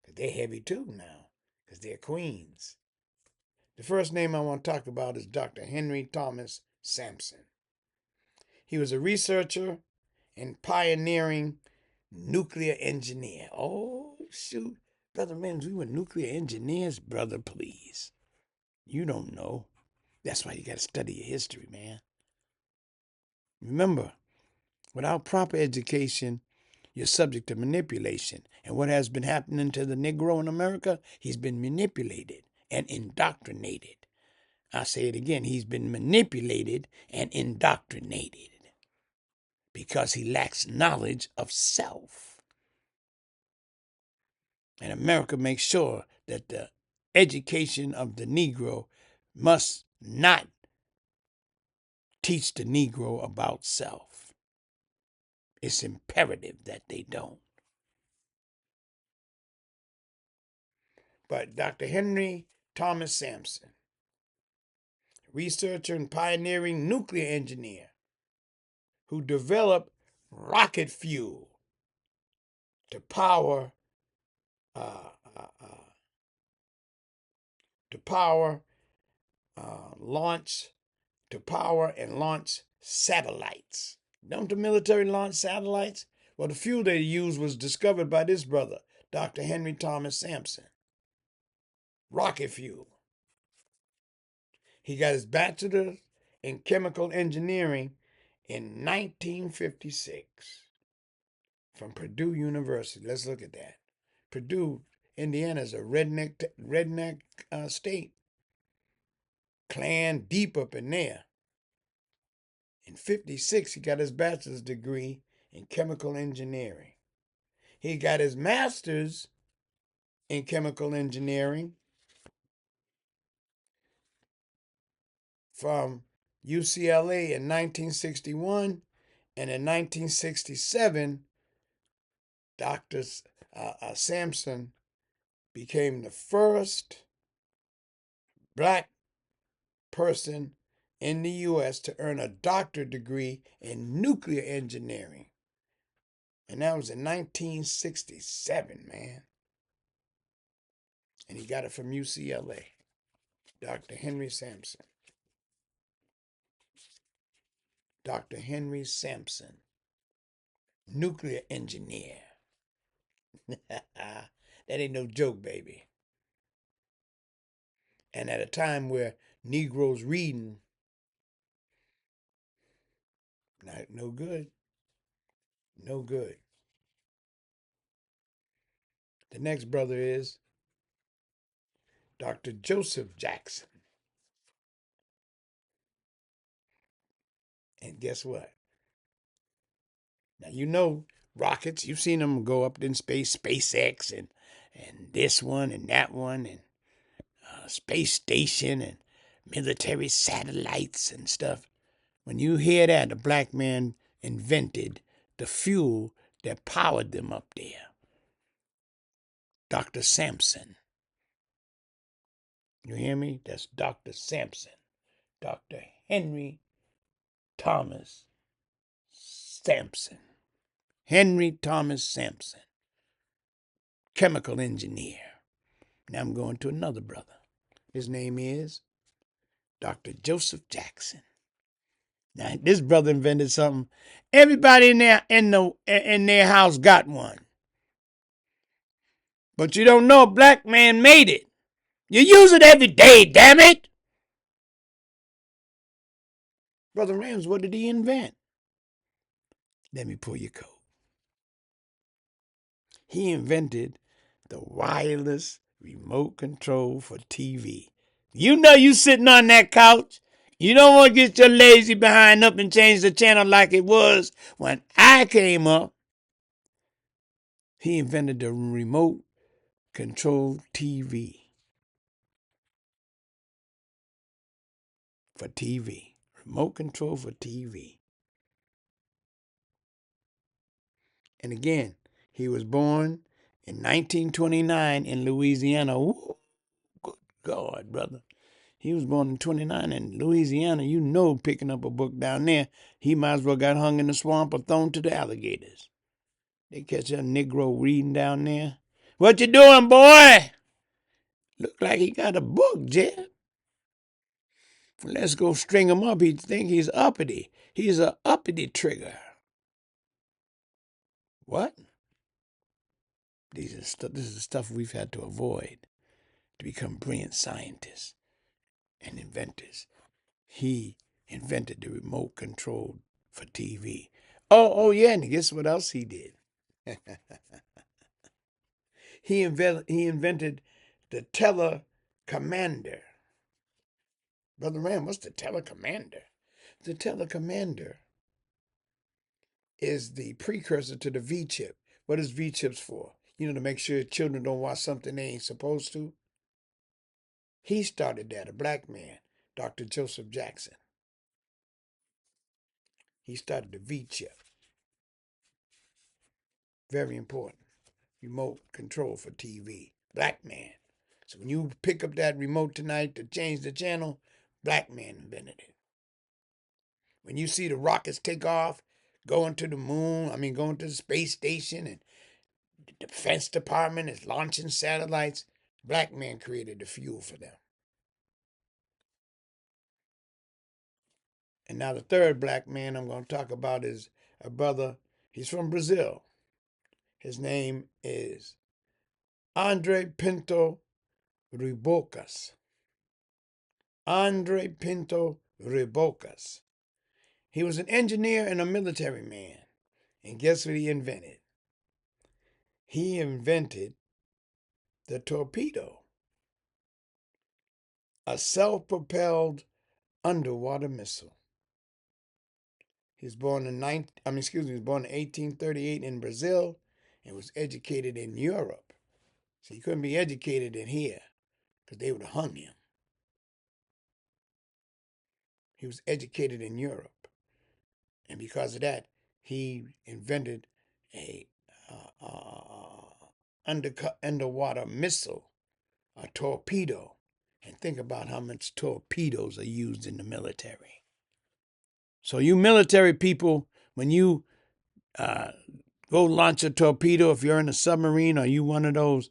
Because they're heavy too now. Because they're queens. The first name I want to talk about is Dr. Henry Thomas Sampson. He was a researcher and pioneering nuclear engineer. Oh, shoot. Brother Mims, we were nuclear engineers, brother, please. You don't know. That's why you got to study your history, man. Remember, without proper education, you're subject to manipulation. And what has been happening to the Negro in America? He's been manipulated and indoctrinated. I say it again, he's been manipulated and indoctrinated because he lacks knowledge of self. And America makes sure that the education of the Negro must not teach the Negro about self. It's imperative that they don't. But Dr. Henry Thomas Sampson, researcher and pioneering nuclear engineer who developed rocket fuel to power uh, uh, uh, to power launch to power and launch satellites. Don't the military launch satellites? Well, the fuel they used was discovered by this brother, Dr. Henry Thomas Sampson. Rocket fuel. He got his bachelor's in chemical engineering in 1956 from Purdue University. Let's look at that. Purdue, Indiana is a redneck state. Clan deep up in there. In 56, he got his bachelor's degree in chemical engineering. He got his master's in chemical engineering from UCLA in 1961, and in 1967, Dr. Sampson became the first black person in the U.S. to earn a doctorate degree in nuclear engineering. And that was in 1967, man. And he got it from UCLA. Dr. Henry Sampson. Dr. Henry Sampson, nuclear engineer. That ain't no joke, baby. And at a time where Negroes reading, no good. No good. The next brother is Dr. Joseph Jackson. And guess what? Now, you know rockets. You've seen them go up in space, SpaceX, and this one and that one, and space station, and military satellites and stuff. When you hear that, a black man invented the fuel that powered them up there. Dr. Sampson. You hear me? That's Dr. Sampson. Dr. Henry Thomas Sampson. Henry Thomas Sampson. Chemical engineer. Now I'm going to another brother. His name is Dr. Joseph Jackson. Now this brother invented something. Everybody in their house got one. But you don't know a black man made it. You use it every day, damn it. Brother Rams, what did he invent? Let me pull your coat. He invented the wireless remote control for TV. You know you sitting on that couch. You don't want to get your lazy behind up and change the channel like it was when I came up. He invented the remote control TV. For TV. Remote control for TV. And again, he was born in 1929 in Louisiana. Ooh, good God, brother. He was born in 29 in Louisiana. You know, picking up a book down there, he might as well got hung in the swamp or thrown to the alligators. They catch a Negro reading down there. What you doing, boy? Look like he got a book, Jeff. Let's go string him up. He think he's uppity. He's a uppity trigger. What? This is the stuff we've had to avoid to become brilliant scientists and inventors. He invented the remote control for TV. Oh yeah, and guess what else he did? He invented the telecommander. Brother Ram, what's the telecommander? The telecommander is the precursor to the V chip. What is V chips for? You know, to make sure children don't watch something they ain't supposed to. He started that, a black man, Dr. Joseph Jackson. He started the V chip. Very important. Remote control for TV. Black man. So when you pick up that remote tonight to change the channel, black man invented it. When you see the rockets take off, going to the moon, going to the space station, and the Defense Department is launching satellites, black man created the fuel for them. And now the third black man I'm going to talk about is a brother. He's from Brazil. His name is Andre Pinto Ribocas. Andre Pinto Ribocas. He was an engineer and a military man. And guess what he invented? He invented the torpedo, a self-propelled underwater missile. He was born in 1838 in Brazil and was educated in Europe. So he couldn't be educated in here because they would have hung him. He was educated in Europe. And because of that, he invented a underwater missile, a torpedo. And think about how much torpedoes are used in the military. So you military people, when you go launch a torpedo, if you're in a submarine or you one of those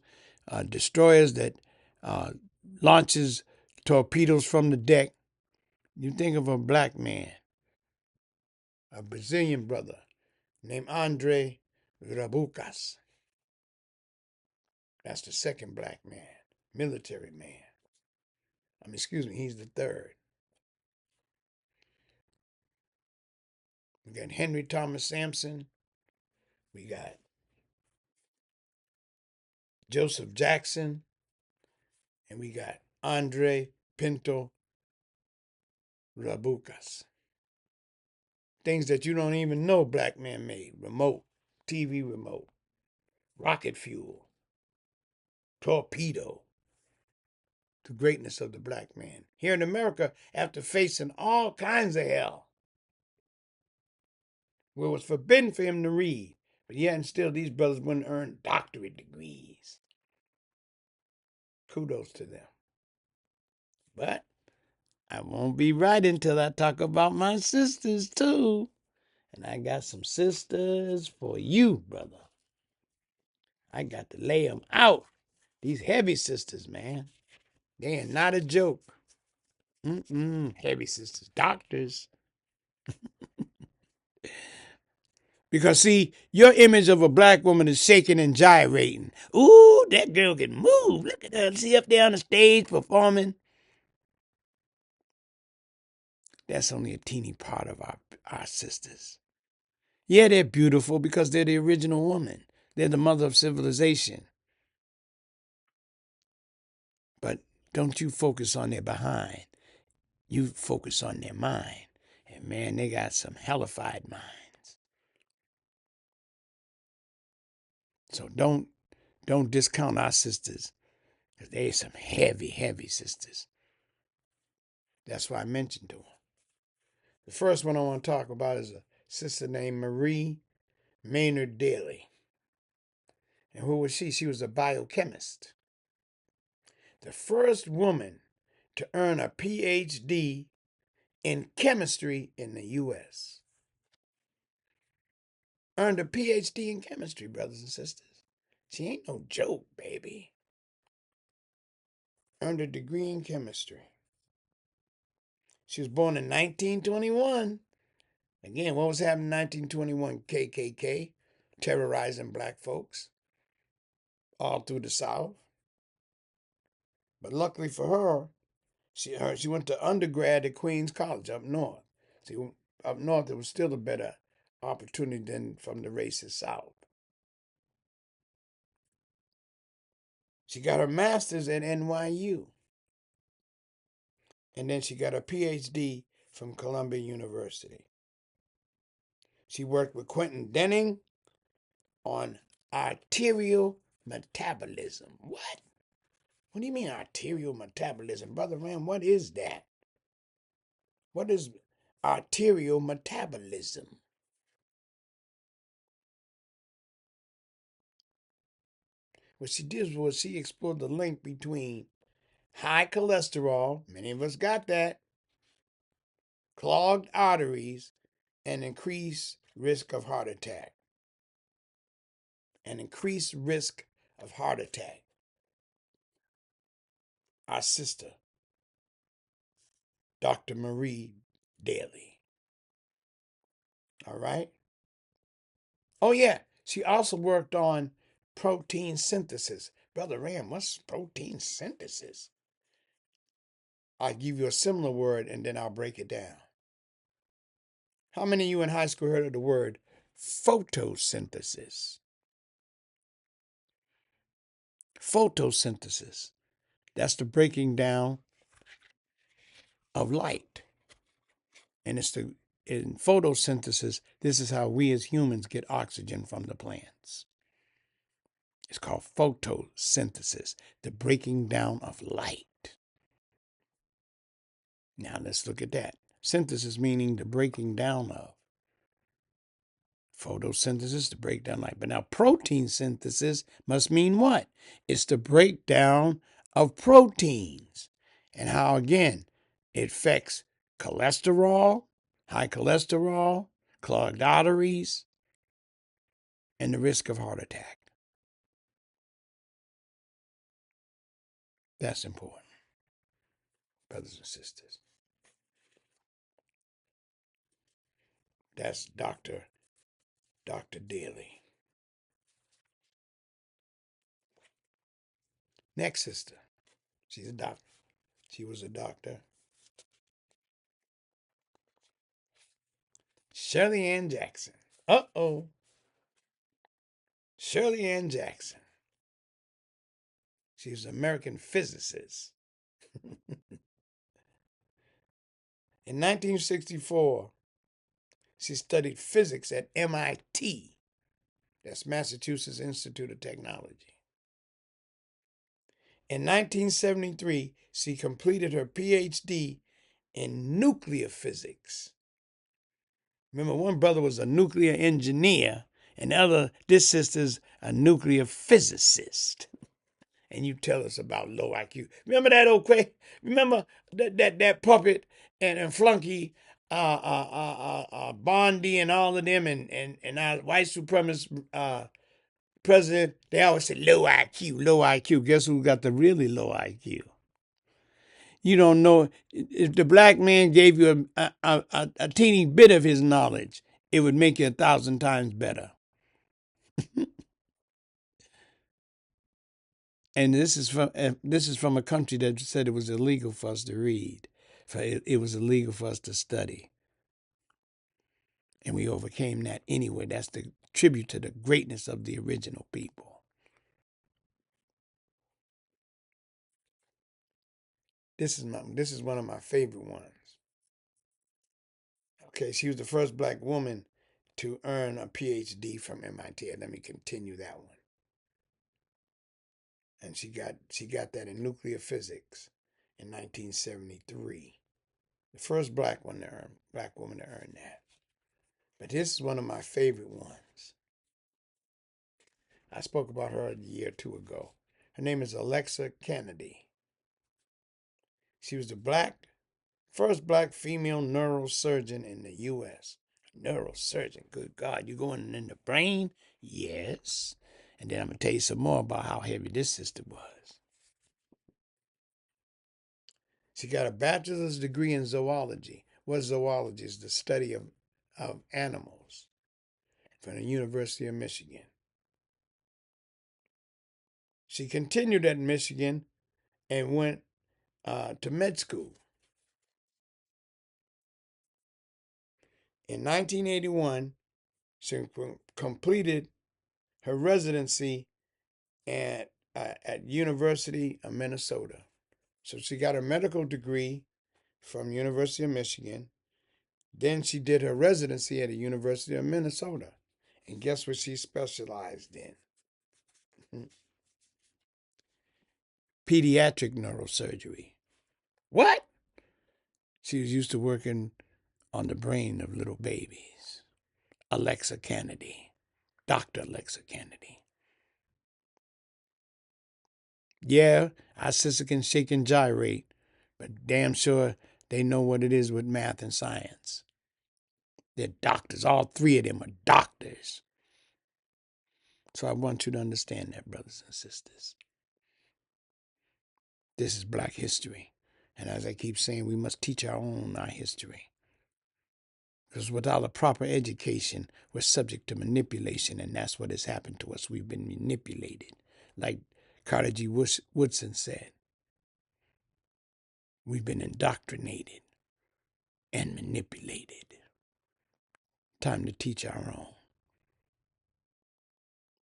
destroyers that launches torpedoes from the deck, you think of a black man, a Brazilian brother named Andre Rabucas. That's the second black man, military man. He's the third. We got Henry Thomas Sampson. We got Joseph Jackson. And we got Andre Pinto Rabucas. Things that you don't even know black men made. Remote, TV remote, rocket fuel, torpedo. The greatness of the black man. Here in America, after facing all kinds of hell, where it was forbidden for him to read, but yet and still these brothers wouldn't earn doctorate degrees. Kudos to them. But I won't be right until I talk about my sisters too. And I got some sisters for you, brother. I got to lay them out. These heavy sisters, man. They are not a joke. Heavy sisters. Doctors. Because, see, your image of a black woman is shaking and gyrating. Ooh, that girl can move. Look at her. See up there on the stage performing. That's only a teeny part of our sisters. Yeah, they're beautiful because they're the original woman. They're the mother of civilization. But don't you focus on their behind. You focus on their mind. And man, they got some hellified minds. So don't discount our sisters. Because they're some heavy, heavy sisters. That's why I mentioned to them. The first one I want to talk about is a sister named Marie Maynard Daly. And who was she? She was a biochemist. The first woman to earn a PhD in chemistry in the U.S. Earned a PhD in chemistry, brothers and sisters. She ain't no joke, baby. Earned a degree in chemistry. She was born in 1921. Again, what was happening in 1921? KKK, terrorizing black folks all through the South. But luckily for her, she went to undergrad at Queens College up north. See, up north, there was still a better opportunity than from the racist South. She got her master's at NYU. And then she got a PhD from Columbia University. She worked with Quentin Denning on arterial metabolism. What? What do you mean arterial metabolism? Brother Ram, what is that? What is arterial metabolism? What she did was she explored the link between high cholesterol, many of us got that, clogged arteries, and increased risk of heart attack. An increased risk of heart attack. Our sister, Dr. Marie Daly. All right? Oh, yeah. She also worked on protein synthesis. Brother Ram, what's protein synthesis? I'll give you a similar word and then I'll break it down. How many of you in high school heard of the word photosynthesis? Photosynthesis. That's the breaking down of light. And in photosynthesis, this is how we as humans get oxygen from the plants. It's called photosynthesis, the breaking down of light. Now let's look at that. Synthesis meaning the breaking down of. Photosynthesis, the breakdown light. But now protein synthesis must mean what? It's the breakdown of proteins. And how, again, it affects cholesterol, high cholesterol, clogged arteries, and the risk of heart attack. That's important, brothers and sisters. That's Dr. Daly. Next sister. She's a doctor. She was a doctor. Shirley Ann Jackson. Uh-oh. Shirley Ann Jackson. She was an American physicist. In 1964, she studied physics at MIT. That's Massachusetts Institute of Technology. In 1973, she completed her PhD in nuclear physics. Remember, one brother was a nuclear engineer, and this sister's a nuclear physicist. And you tell us about low IQ. Remember that old Remember that puppet and Flunky, Bondi, and all of them, and our white supremacist president. They always say low IQ, low IQ. Guess who got the really low IQ? You don't know. If the black man gave you a teeny bit of his knowledge, it would make you 1,000 times better. And this is from a country that said it was illegal for us to read. It was illegal for us to study. And we overcame that anyway. That's the tribute to the greatness of the original people. This is one of my favorite ones. Okay, she was the first black woman to earn a PhD from MIT. Let me continue that one. And she got that in nuclear physics in 1973. The first black woman to earn that. But this is one of my favorite ones. I spoke about her a year or two ago. Her name is Alexa Kennedy. She was the first black female neurosurgeon in the U.S. Neurosurgeon, good God, you going in the brain? Yes. And then I'm going to tell you some more about how heavy this sister was. She got a bachelor's degree in zoology. What zoology is? The study of animals from the University of Michigan. She continued at Michigan and went to med school. In 1981, she completed her residency at University of Minnesota. So she got her medical degree from University of Michigan. Then she did her residency at the University of Minnesota. And guess what she specialized in? Pediatric neurosurgery. What? She was used to working on the brain of little babies. Alexa Kennedy, Dr. Alexa Kennedy. Yeah, our sister can shake and gyrate, but damn sure they know what it is with math and science. They're doctors. All three of them are doctors. So I want you to understand that, brothers and sisters. This is Black history. And as I keep saying, we must teach our history. Because without a proper education, we're subject to manipulation, and that's what has happened to us. We've been manipulated. Like Carter G. Woodson said, we've been indoctrinated and manipulated. Time to teach our own.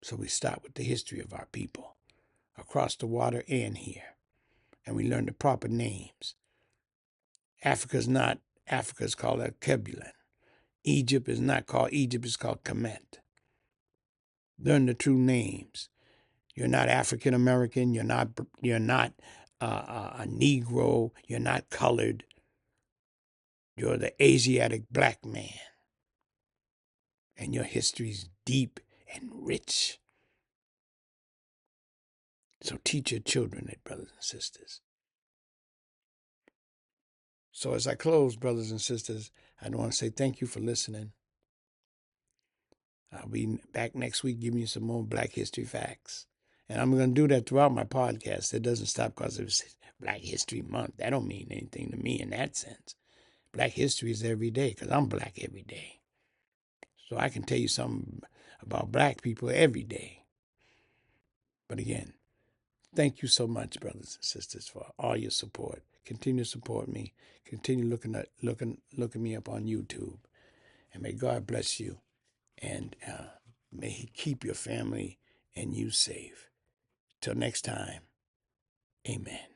So we start with the history of our people, across the water and here. And we learn the proper names. Africa's called Kebulon. Egypt is not called Egypt, it's called Kemet. Learn the true names. You're not African American, you're not a Negro, you're not colored. You're the Asiatic black man. And your history's deep and rich. So teach your children it, brothers and sisters. So as I close, brothers and sisters, I want to say thank you for listening. I'll be back next week giving you some more Black History facts. And I'm going to do that throughout my podcast. It doesn't stop because it's Black History Month. That don't mean anything to me in that sense. Black history is every day because I'm black every day. So I can tell you something about black people every day. But again, thank you so much, brothers and sisters, for all your support. Continue to support me. Continue looking me up on YouTube. And may God bless you. And may He keep your family and you safe. Till next time, amen.